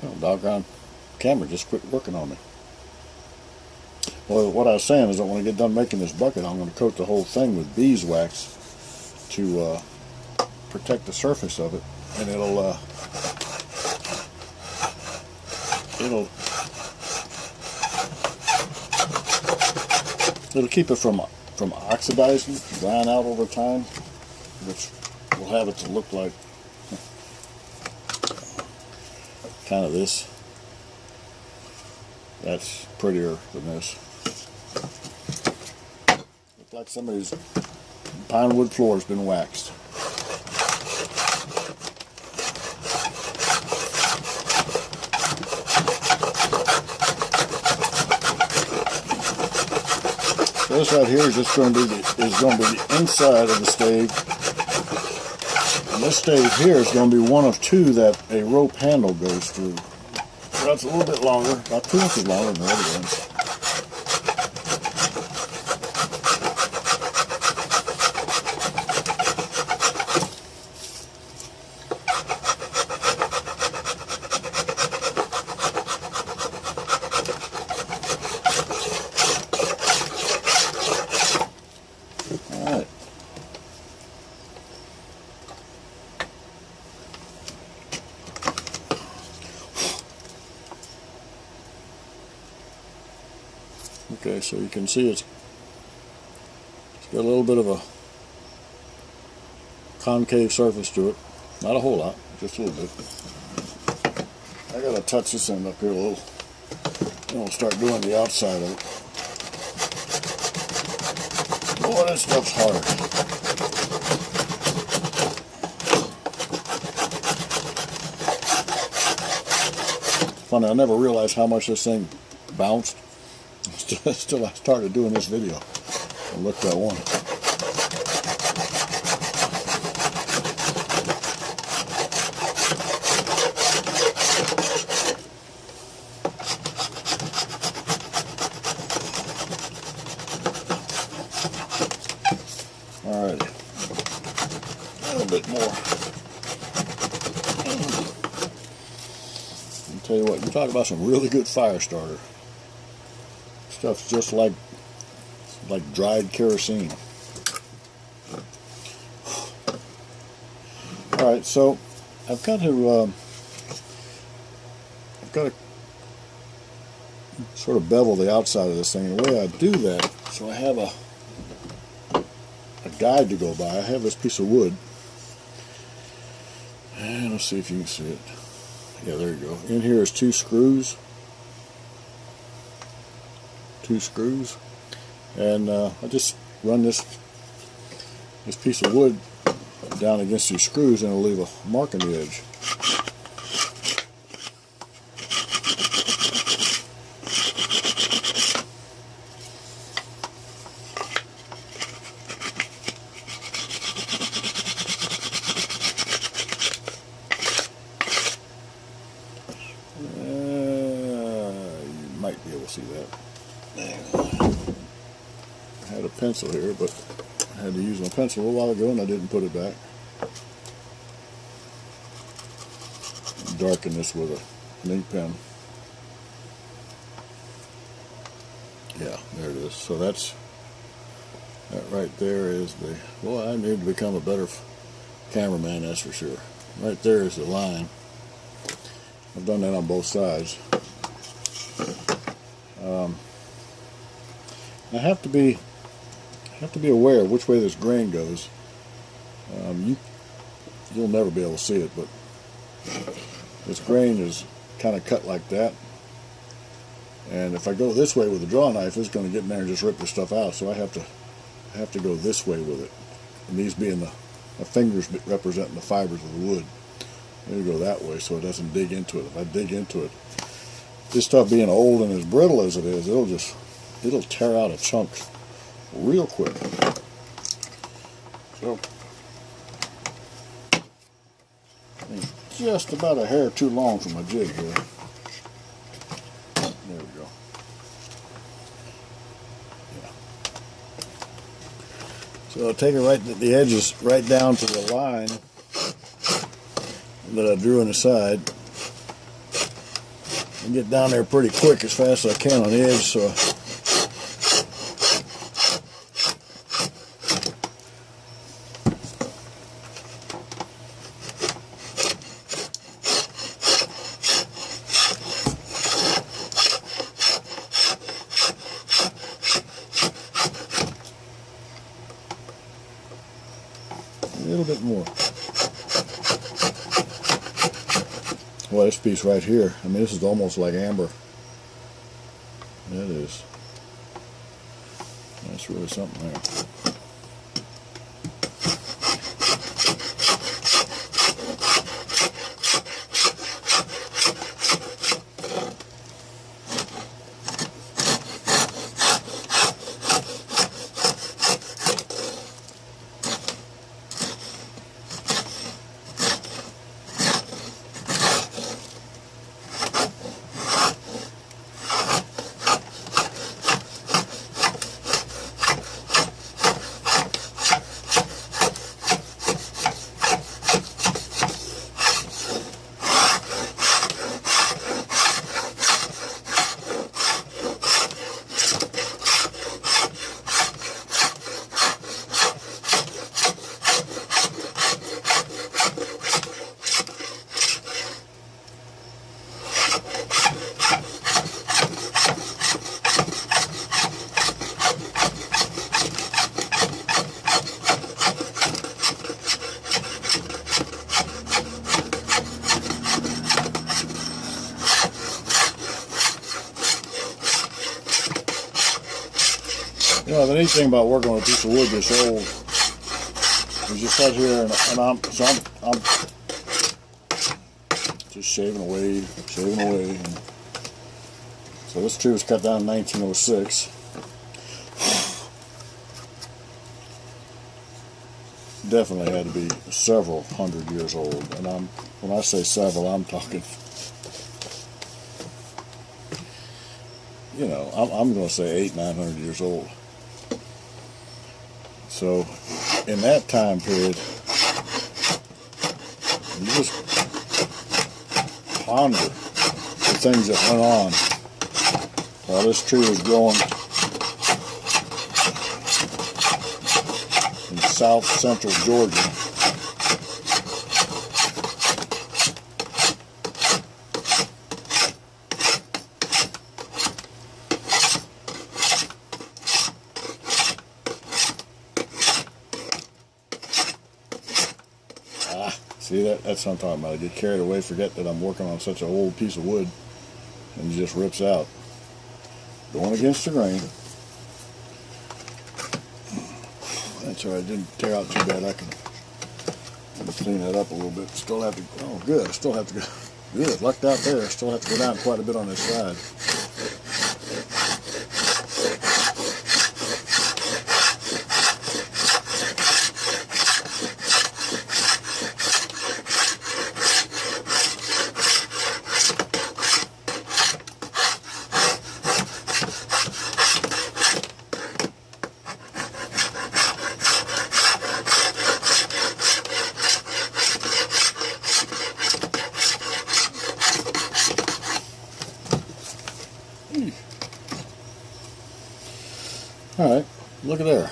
Oh, doggone camera just quit working on me. Well, what I was saying is that when I get done making this bucket, I'm going to coat the whole thing with beeswax to protect the surface of it, and it'll keep it from oxidizing, drying out over time, which will have it to look like kind of this. That's prettier than this. Looks like somebody's pine wood floor has been waxed. So this right here is just going to be the inside of the stave. And this stave here is going to be one of two that a rope handle goes through. So that's a little bit longer, about 2 inches longer than the other ones. Alright. Okay, so you can see it's got a little bit of a concave surface to it. Not a whole lot, just a little bit. I gotta touch this end up here a little. And we'll start doing the outside of it. Boy, that stuff's hard. Funny, I never realized how much this thing bounced until I started doing this video. And looked at one. Alrighty, a little bit more. I'll tell you what, you talk about some really good fire starter. Stuff's just like dried kerosene. Alright, so I've got to sort of bevel the outside of this thing. The way I do that, so I have a guide to go by. I have this piece of wood, and let's see if you can see it. Yeah, there you go. In here is two screws, and I just run this piece of wood down against these screws, and it'll leave a mark on the edge. You might be able to see that. I had a pencil here, but I had to use my pencil a little while ago and I didn't put it back. Darken this with an ink pen. Yeah, there it is. So that right there is the, boy, I need to become a better cameraman, that's for sure. Right there is the line. I've done that on both sides. I have to be aware of which way this grain goes. You'll never be able to see it, but this grain is kind of cut like that. And if I go this way with a draw knife, it's going to get in there and just rip the stuff out. So I have to go this way with it. And these being the fingers representing the fibers of the wood. I'm going to go that way so it doesn't dig into it. If I dig into it, this stuff being old and as brittle as it is, it'll tear out a chunk real quick. So just about a hair too long for my jig here. There we go. Yeah. So I'll take it right at the edges, right down to the line that I drew on the side. I get down there pretty quick, as fast as I can on the edge, so a little bit more. Well, this piece right here, I mean, this is almost like amber. That is. That's really something there. You know, the neat thing about working on a piece of wood this old is you sit here and I'm just shaving away. And so this tree was cut down in 1906. Definitely had to be several hundred years old. And when I say several, I'm talking, you know, I'm going to say 800-900 years old. So, in that time period, you just ponder the things that went on while this tree was growing in south central Georgia. See, that's what I'm talking about. I get carried away, forget that I'm working on such an old piece of wood, and it just rips out. Going against the grain. That's all right, didn't tear out too bad. I can clean that up a little bit. Still have to, oh good, I still have to go, good, lucked out there. Still have to go down quite a bit on this side. Alright, look at there.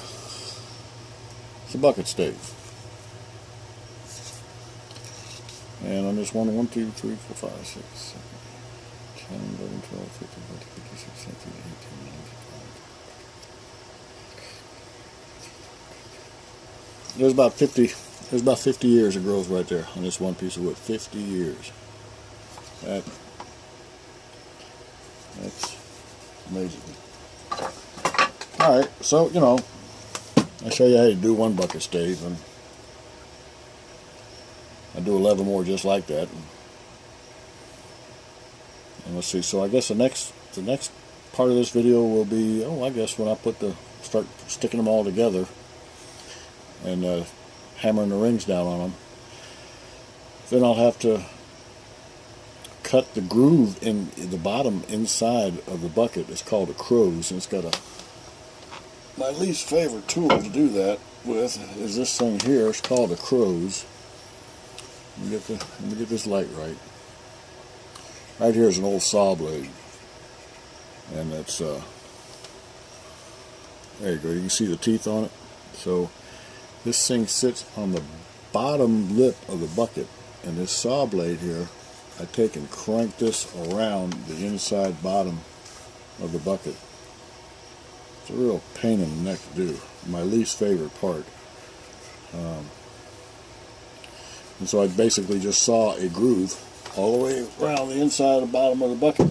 It's a bucket stave. And I'm just wondering 1, 2, 3, 4, 5, 6, 7, 10, 11, 12, 15, 14, 15, 16, 17, 18, 19, 20. There's about 50 years it grows right there on this one piece of wood. 50 years. That's amazing. Alright, so, you know, I show you how to do one bucket stave, and I do 11 more just like that. And let's see, so I guess the next part of this video will be, I guess when I start sticking them all together and hammering the rings down on them. Then I'll have to cut the groove in the bottom inside of the bucket. It's called a croze, and it's got my least favorite tool to do that with is this thing here. It's called a croze. Let me get this light right. Right here is an old saw blade, and it's there you go. You can see the teeth on it. So this thing sits on the bottom lip of the bucket, and this saw blade here, I take and crank this around the inside bottom of the bucket. It's a real pain in the neck to do. My least favorite part. And so I basically just saw a groove all the way around the inside of the bottom of the bucket.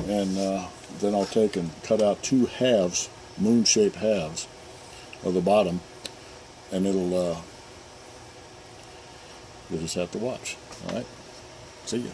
And then I'll take and cut out 2 halves, moon-shaped halves of the bottom, and you'll just have to watch. All right? See ya.